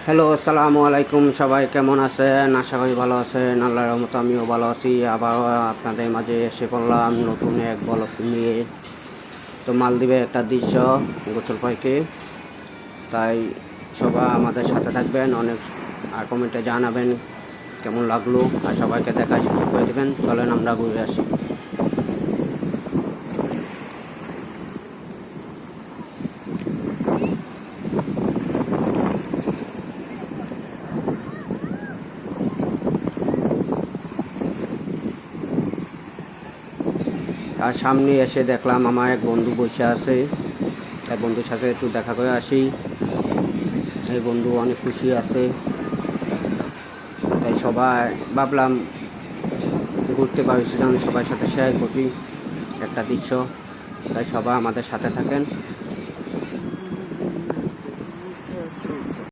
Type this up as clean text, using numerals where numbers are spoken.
Hello, আসসালামু আলাইকুম। সবাই কেমন আছেন? আশা করি ভালো আছেন। আল্লাহর রহমতে আমিও ভালো আছি। আবার আপনাদের মাঝে এসে পড়লাম নতুন এক ব্লগ নিয়ে। তো মালদ্বীপের একটা দৃশ্য, গোসল পাইকে। তাই সবাই আমাদের সাথে থাকবেন, অনেক আর কমেন্টে জানাবেন কেমন লাগলো, আর সবাইকে দেখার সুযোগ করে দেবেন। চলেন আমরা ঘুরে আসি। আর সামনে এসে দেখলাম আমার এক বন্ধু বসে আছে। তাই বন্ধুর সাথে একটু দেখা করে আসি। এই বন্ধু অনেক খুশি আছে। তাই সবাই ভাবলাম ঘুরতে পারছি, আমি সবার সাথে শেয়ার করি একটা দৃশ্য। তাই সবাই আমাদের সাথে থাকেন।